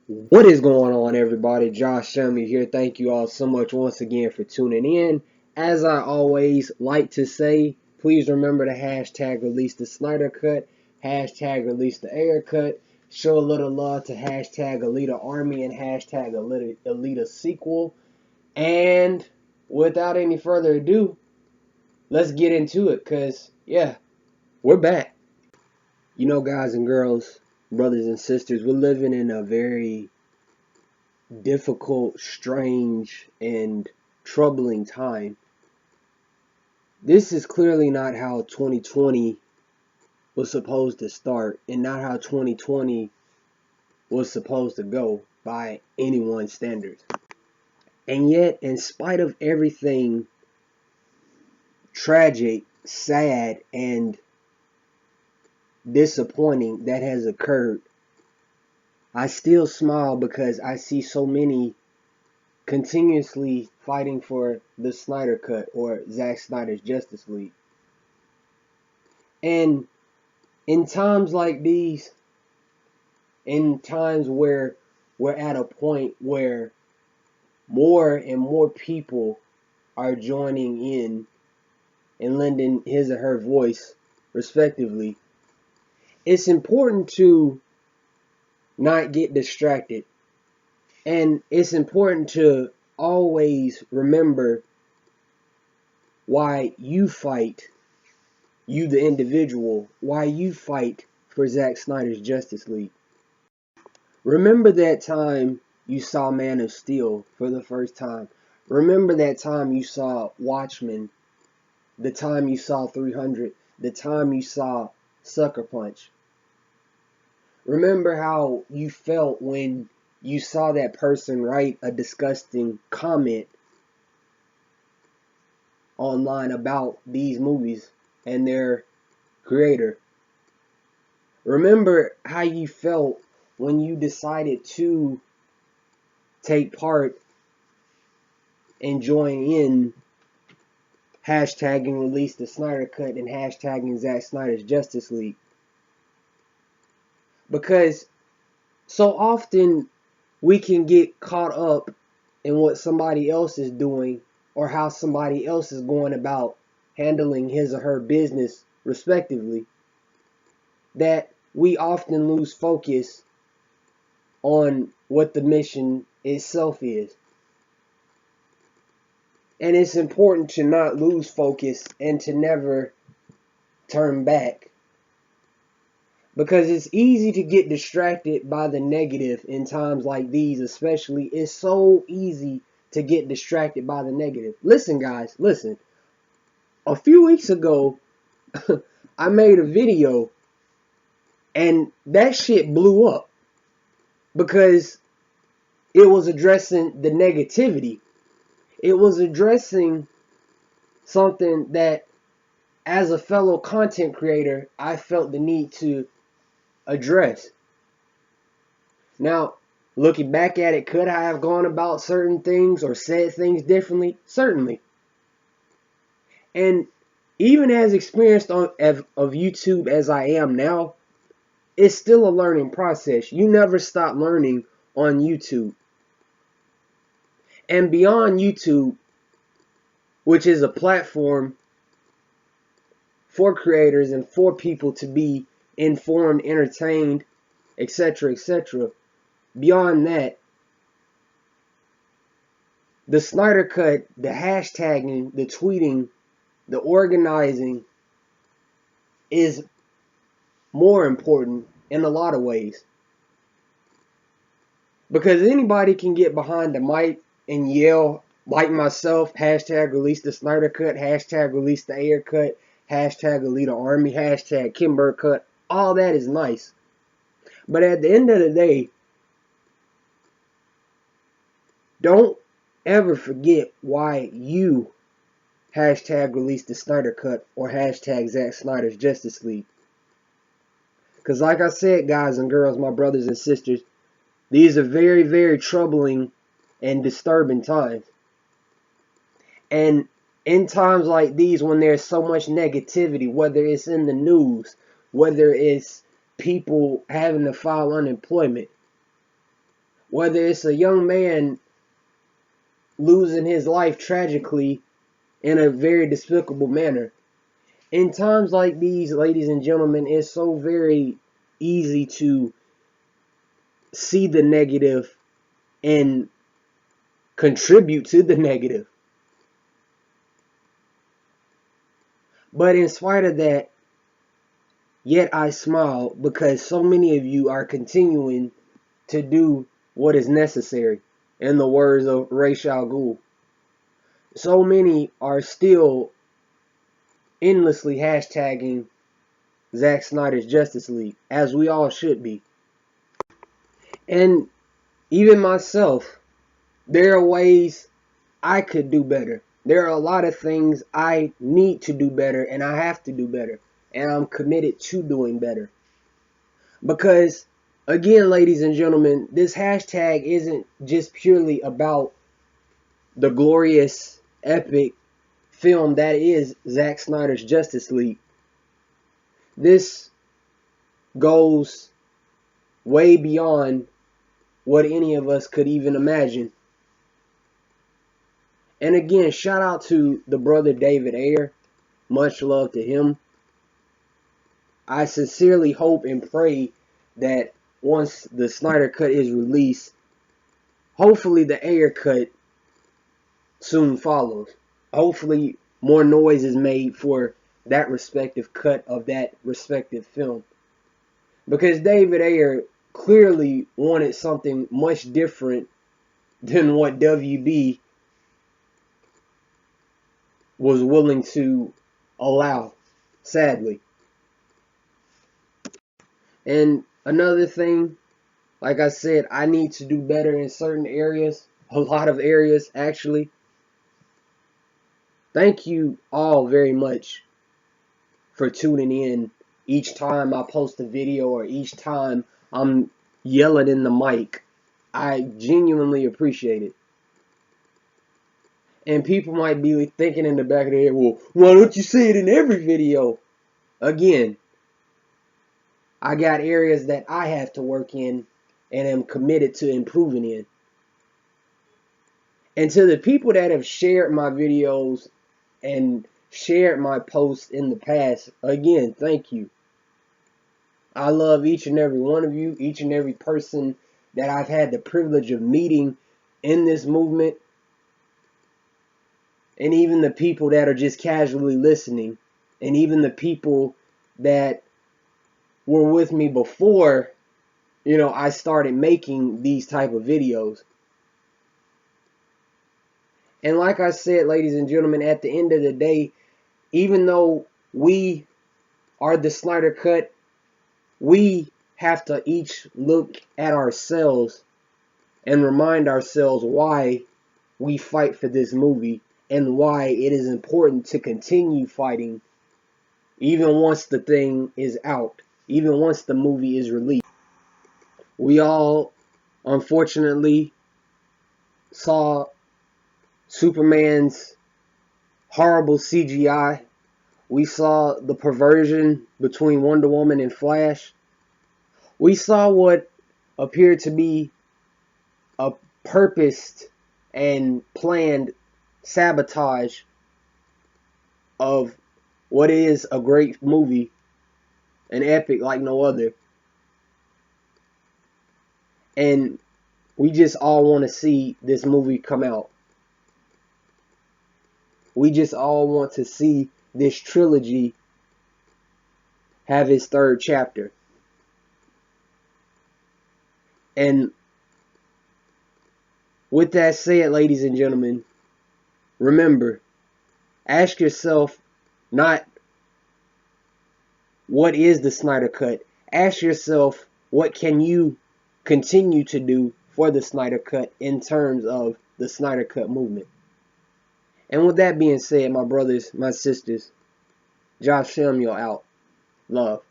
What is going on, everybody? Josh Shummy here. Thank you all so much once again for tuning in. As I always like to say, please remember to hashtag release the Snyder cut, hashtag release the Ayer cut, show a little love to hashtag Alita Army and hashtag Alita sequel. And without any further ado, let's get into it because, yeah, we're back. You know, guys and girls, brothers and sisters, we're living in a very difficult, strange, and troubling time. This is clearly not how 2020 was supposed to start, and not how 2020 was supposed to go by anyone's standards. And yet, in spite of everything tragic, sad, and disappointing that has occurred, I still smile because I see so many continuously fighting for the Snyder Cut or Zack Snyder's Justice League. And in times like these, in times where we're at a point where more and more people are joining in and lending his or her voice respectively, it's important to not get distracted. And it's important to always remember why you fight, you the individual, why you fight for Zack Snyder's Justice League. Remember that time you saw Man of Steel for the first time. Remember that time you saw Watchmen, the time you saw 300, the time you saw Sucker Punch. Remember how you felt when you saw that person write a disgusting comment online about these movies and their creator. Remember how you felt when you decided to take part and join in hashtagging release the Snyder Cut and hashtagging Zack Snyder's Justice League. Because so often we can get caught up in what somebody else is doing or how somebody else is going about handling his or her business respectively, that we often lose focus on what the mission itself is. And it's important to not lose focus and to never turn back. Because it's easy to get distracted by the negative in times like these, especially. It's so easy to get distracted by the negative. Listen, guys, listen. A few weeks ago, I made a video and that shit blew up because it was addressing the negativity. It was addressing something that, as a fellow content creator, I felt the need to address. Now, looking back at it, could I have gone about certain things or said things differently? Certainly. And even as experienced of YouTube as I am now, it's still a learning process. You never stop learning on YouTube. And beyond YouTube, which is a platform for creators and for people to be informed, entertained, etc., etc. Beyond that, the Snyder Cut, the hashtagging, the tweeting, the organizing is more important in a lot of ways. Because anybody can get behind the mic and yell, like myself, hashtag release the Snyder Cut, hashtag release the Ayer Cut, hashtag Alita Army, hashtag Kimber Cut. All that is nice. But at the end of the day, don't ever forget why you hashtag release the Snyder Cut or hashtag Zack Snyder's Justice League. Because like I said, guys and girls, my brothers and sisters, these are very, very troubling and disturbing times. And in times like these, when there's so much negativity, whether it's in the news, whether it's people having to file unemployment, Whether it's a young man losing his life tragically in a very despicable manner. In times like these, ladies and gentlemen, it's so very easy to see the negative and contribute to the negative. But in spite of that, yet I smile because so many of you are continuing to do what is necessary. In the words of Ra's al Ghul, so many are still endlessly hashtagging Zack Snyder's Justice League, as we all should be. And even myself, there are ways I could do better. There are a lot of things I need to do better, and I have to do better. And I'm committed to doing better. Because, again, ladies and gentlemen, this hashtag isn't just purely about the glorious, epic film that is Zack Snyder's Justice League. This goes way beyond what any of us could even imagine. And again, shout out to the brother David Ayer. Much love to him. I sincerely hope and pray that once the Snyder Cut is released, hopefully the Ayer Cut soon follows. Hopefully more noise is made for that respective cut of that respective film. Because David Ayer clearly wanted something much different than what WB was willing to allow, sadly. And another thing, like I said, I need to do better in certain areas, a lot of areas actually. Thank you all very much for tuning in each time I post a video or each time I'm yelling in the mic. I genuinely appreciate it. And people might be thinking in the back of their head, well, why don't you say it in every video? Again, I got areas that I have to work in and am committed to improving in. And to the people that have shared my videos and shared my posts in the past, again, thank you. I love each and every one of you, each and every person that I've had the privilege of meeting in this movement, and even the people that are just casually listening, and even the people that were with me before, I started making these type of videos. And like I said, ladies and gentlemen, at the end of the day, even though we are the Snyder Cut, we have to each look at ourselves and remind ourselves why we fight for this movie and why it is important to continue fighting even once the thing is out, even once the movie is released. We all, unfortunately, saw Superman's horrible CGI. We saw the perversion between Wonder Woman and Flash. We saw what appeared to be a purposed and planned sabotage of what is a great movie, an epic like no other. And we just all want to see this movie come out. We just all want to see this trilogy have its third chapter. And with that said, ladies and gentlemen, remember, ask yourself not what is the Snyder Cut. Ask yourself, what can you continue to do for the Snyder Cut in terms of the Snyder Cut movement? And with that being said, my brothers, my sisters, Josh Samuel out. Love.